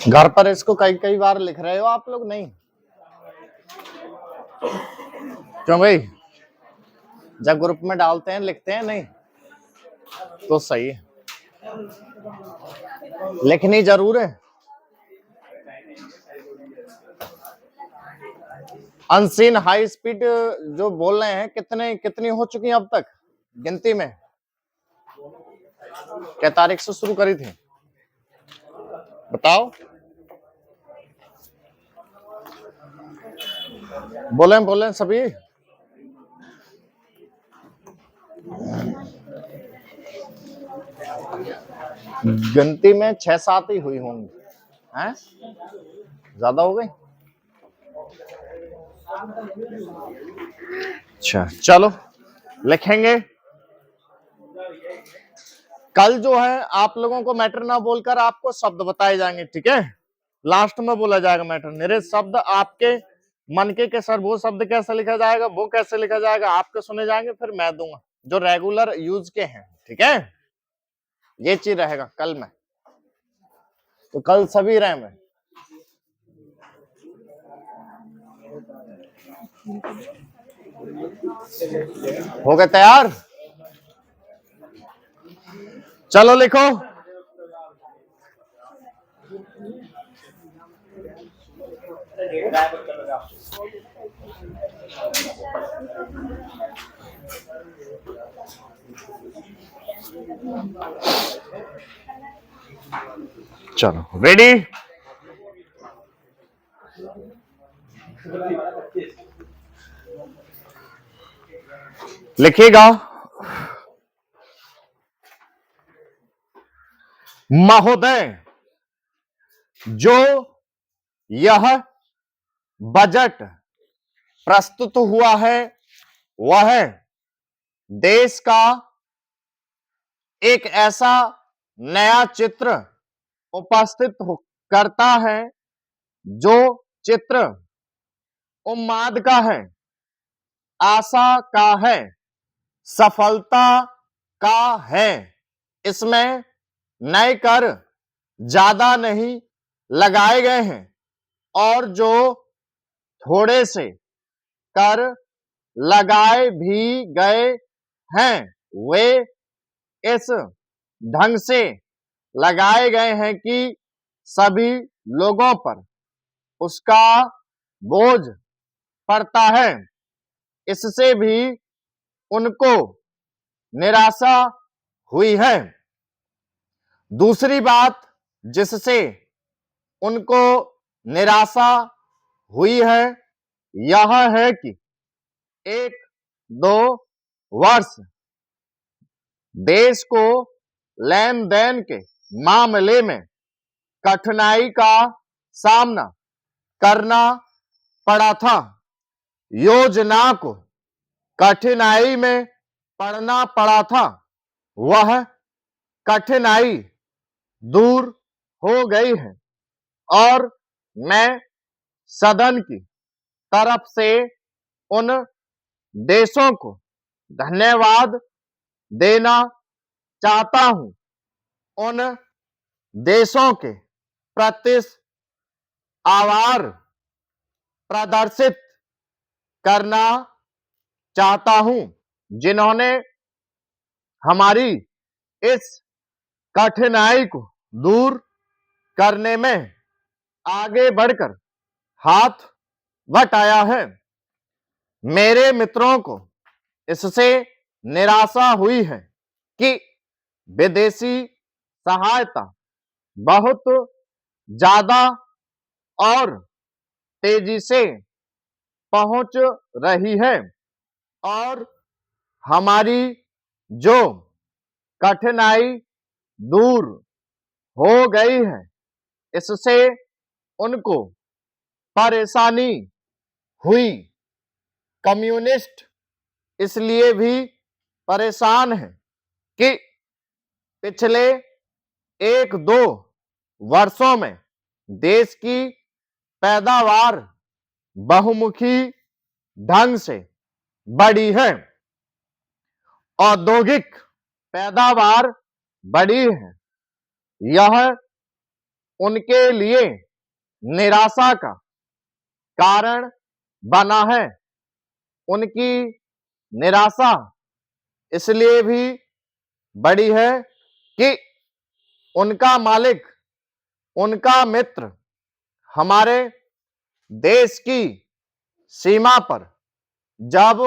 घर पर इसको कई कई बार लिख रहे हो आप लोग? नहीं क्यों भाई? जब ग्रुप में डालते हैं लिखते हैं नहीं तो सही है, लिखनी जरूर है। अनसीन हाई स्पीड जो बोल रहे हैं, कितनी हो चुकी हैं अब तक गिनती में? क्या तारीख से शुरू करी थी बताओ? बोले सभी। गिनती में 6-7 ही हुई होंगी, हैं? ज्यादा हो गई? अच्छा चलो लिखेंगे। कल जो है आप लोगों को मैटर ना बोलकर आपको शब्द बताए जाएंगे, ठीक है? लास्ट में बोला जाएगा मैटर। मेरे शब्द आपके मन के सर, वो शब्द कैसे लिखा जाएगा, वो कैसे लिखा जाएगा, आपके सुने जाएंगे, फिर मैं दूंगा जो रेगुलर यूज के हैं, ठीक है? ये चीज रहेगा कल में। तो कल सभी रहे में हो गए तैयार? चलो लिखो। चलो रेडी? लिखिएगा। महोदय, जो यह बजट प्रस्तुत हुआ है वह देश का एक ऐसा नया चित्र उपस्थित करता है जो चित्र उन्माद का है, आशा का है, सफलता का है। इसमें नए कर ज्यादा नहीं लगाए गए हैं और जो थोड़े से कर लगाए भी गए हैं वे इस ढंग से लगाए गए हैं कि सभी लोगों पर उसका बोझ पड़ता है। इससे भी उनको निराशा हुई है। दूसरी बात जिससे उनको निराशा हुई है यह है कि 1-2 वर्ष देश को लेन देन के मामले में कठिनाई का सामना करना पड़ा था। योजना को कठिनाई में पड़ना पड़ा था, वह कठिनाई दूर हो गई है और मैं सदन की तरफ से उन देशों को धन्यवाद देना चाहता हूं, उन देशों के प्रति आभार प्रदर्शित करना चाहता हूं जिन्होंने हमारी इस कठिनाई को दूर करने में आगे बढ़कर हाथ बटाया है। मेरे मित्रों को इससे निराशा हुई है कि विदेशी सहायता बहुत ज्यादा और तेजी से पहुंच रही है और हमारी जो कठिनाई दूर हो गई है इससे उनको परेशानी हुई। कम्युनिस्ट इसलिए भी परेशान है कि पिछले 1-2 वर्षों में देश की पैदावार बहुमुखी ढंग से बढ़ी है, औद्योगिक पैदावार बढ़ी है। यह उनके लिए निराशा का कारण बना है। उनकी निराशा इसलिए भी बड़ी है कि उनका मालिक, उनका मित्र हमारे देश की सीमा पर जब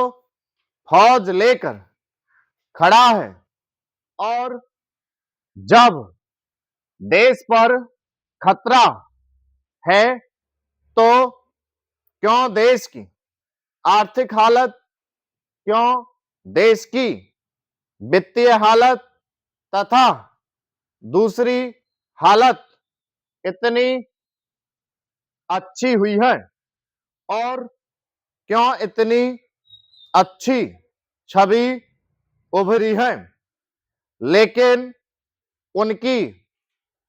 फौज लेकर खड़ा है और जब देश पर खतरा है, तो क्यों देश की आर्थिक हालत, क्यों देश की वित्तीय हालत तथा दूसरी हालत इतनी अच्छी हुई है और क्यों इतनी अच्छी छवि उभरी है। लेकिन उनकी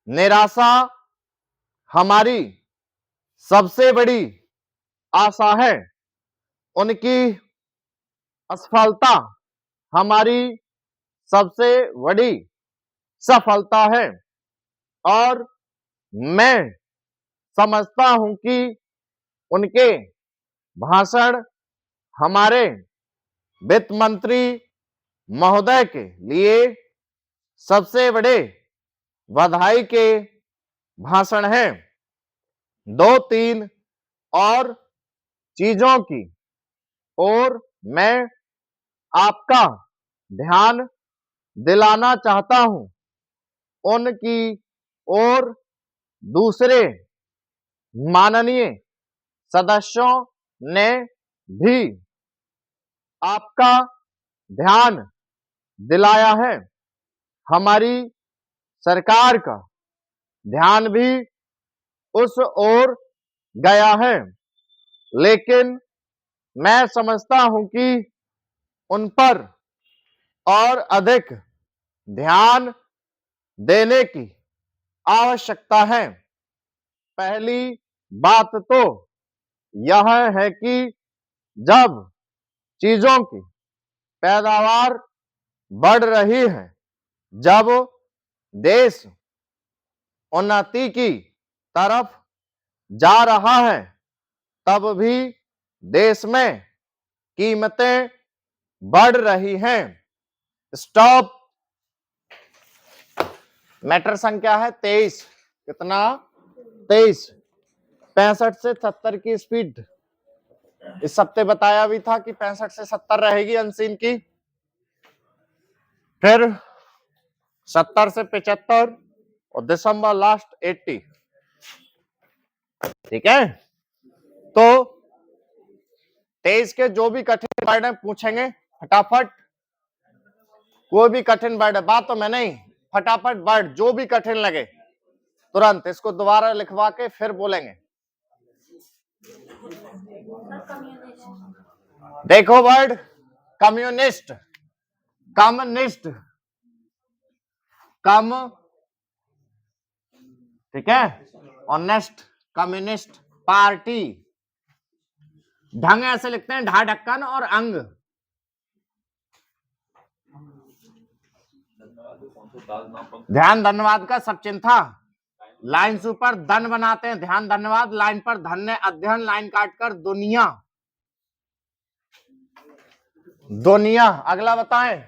निराशा हमारी सबसे बड़ी आशा है। उनकी असफलता हमारी सबसे बड़ी सफलता है। और मैं समझता हूं कि उनके भाषण हमारे वित्त मंत्री महोदय के लिए सबसे बड़े बधाई के भाषण हैं। 2-3 और चीजों की ओर मैं आपका ध्यान दिलाना चाहता हूं। उनकी ओर दूसरे माननीय सदस्यों ने भी आपका ध्यान दिलाया है। हमारी सरकार का ध्यान भी उस ओर गया है। लेकिन मैं समझता हूं कि उन पर और अधिक ध्यान देने की आवश्यकता है। पहली बात तो यह है कि जब चीजों की पैदावार बढ़ रही है, जब देश उन्नति की तरफ जा रहा है, तब भी देश में कीमतें बढ़ रही हैं। स्टॉप। मैटर संख्या है 23। कितना? 23। 65 से 70 की स्पीड इस हफ्ते बताया भी था कि 65 से 70 रहेगी अनसीन की, फिर 70 से 75 और दिसंबर लास्ट 80। ठीक है, तो 23 के जो भी कठिन वर्ड है पूछेंगे फटाफट। कोई भी कठिन वर्ड है, बात तो मैं नहीं, फटाफट वर्ड जो भी कठिन लगे तुरंत इसको दोबारा लिखवा के फिर बोलेंगे। देखो वर्ड कम्युनिस्ट, कम्युनिस्ट, कम, ठीक है, ऑनेस्ट, कम्युनिस्ट पार्टी। ढंग ऐसे लिखते हैं, ढा ढक्कन और अंग। ध्यान धन्यवाद का सब चिन्ह था। लाइन से ऊपर धन बनाते हैं, ध्यान धन्यवाद, लाइन पर धन्य अध्ययन, लाइन काटकर दुनिया, दुनिया। अगला बताएं,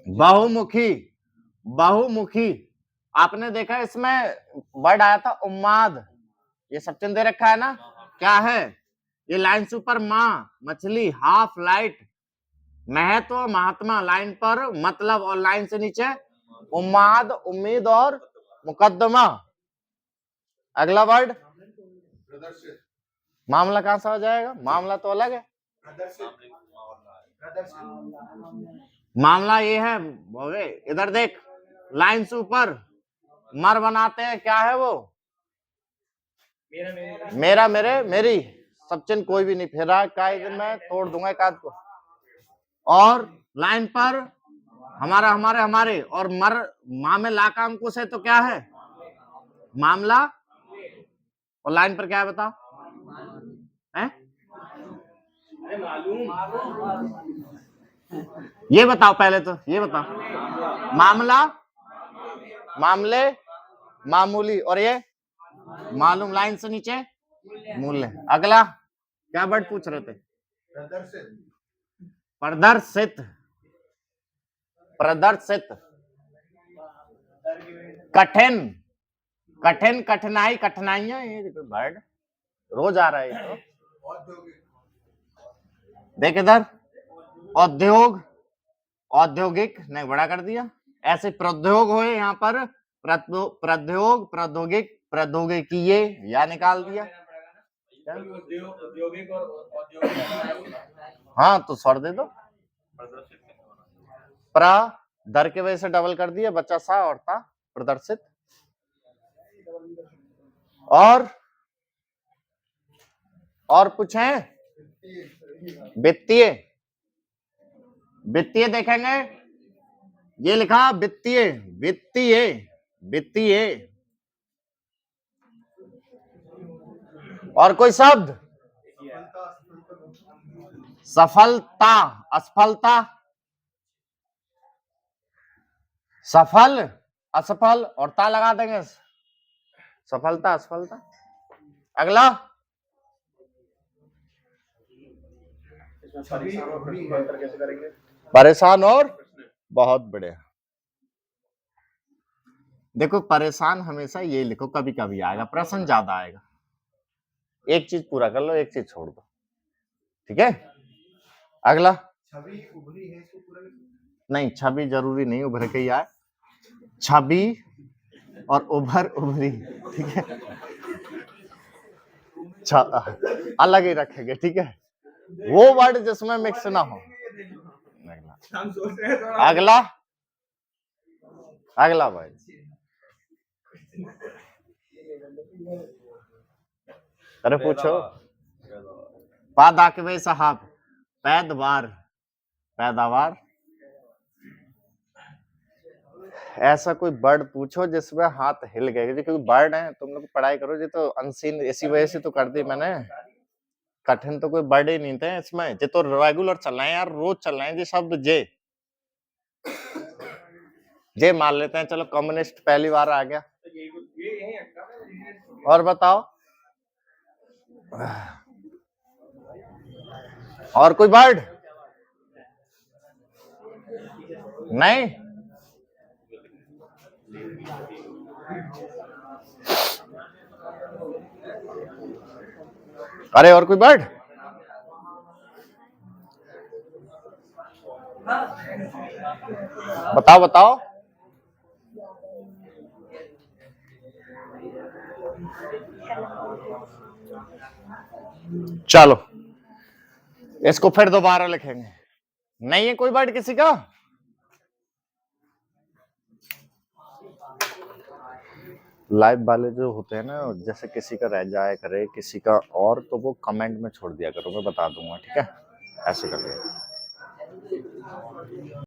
बहुमुखी, बहुमुखी। आपने देखा इसमें वर्ड आया था उन्माद, ये सब चिन्ह दे रखा है ना, क्या है ये? लाइन से ऊपर माँ, मछली, हाफ, लाइट, महत्व, महात्मा, लाइन पर मतलब, और लाइन से नीचे उम्माद, उम्मीद और मुकदमा। अगला वर्ड मामला कहां से आ जाएगा? मामला तो अलग है। मामला ये है, इधर देख, लाइन से ऊपर मर बनाते हैं, क्या है वो? मेरा, मेरे, मेरी। सब चिन्ह कोई भी नहीं फिर रहा, कायदे मैं तोड़ दूंगा एक आध को। और लाइन पर हमारा, हमारे, हमारे, और मर, माँ में ला का अंकुश है तो क्या है? मामला। और लाइन पर क्या है बता? है? ये बताओ पहले तो, ये बताओ। मामला, मामले, मामूली, और ये मालूम, लाइन से नीचे मूल्य। अगला क्या वर्ड पूछ रहे थे? प्रदर्शित, प्रदर्शित, कठिन, कठिन, कठिनाई, कठिनाइयां, ये वर्ड रोज आ रहा है। देख इधर, उद्योग, औद्योगिक नहीं बड़ा कर दिया, ऐसे प्रौद्योग हो यहाँ पर, प्रौद्योग, प्रौद्योगिक, प्रौद्योगिकीय या निकाल दिया। औद्योगिक और औद्योगिक, हाँ तो स्वर दे दो। प्र दर के वजह से डबल कर दिया, बच्चा सा और था, प्रदर्शित। और पूछे? वित्तीय, वित्तीय देखेंगे, ये लिखा वित्तीय, वित्तीय, वित्तीय। और कोई शब्द? सफलता, असफलता, सफल, असफल, और ता लगा देंगे, सफलता, असफलता। अगला परेशान और बहुत बढ़िया। देखो परेशान हमेशा ये लिखो, कभी कभी आएगा, प्रश्न ज्यादा आएगा। एक चीज पूरा कर लो, एक चीज छोड़ दो, ठीक है। अगला छवि उभरी है, इसको पूरा नहीं, छवि जरूरी नहीं उभर के ही आए, छवि और उभर, उभरी, ठीक है, अलग ही रखेंगे, ठीक है, वो वर्ड जिसमें मिक्स ना हो। अगला, अगला वर्ड अरे पूछो। पादाकवे साहब, पैदवार, पैदावार। ऐसा कोई बर्ड पूछो जिसमें हाथ हिल गए, क्योंकि बर्ड है, तुम लोग पढ़ाई करो, ये तो अनसीन, इसी वजह से तो कर दी मैंने। कठिन तो कोई बर्ड ही नहीं थे इसमें, ये तो रेगुलर चल रहे हैं यार, रोज चल रहे हैं जी शब्द। जे मान लेते हैं, चलो कम्युनिस्ट पहली बार आ गया। और बताओ, और कोई बर्ड नहीं? अरे और कोई बर्ड? बताओ बताओ। चलो इसको फिर दोबारा लिखेंगे। नहीं है कोई वर्ड किसी का? लाइव वाले जो होते हैं ना, जैसे किसी का रह जाए करे, किसी का, और तो वो कमेंट में छोड़ दिया करो, मैं बता दूंगा, ठीक है, ऐसे कर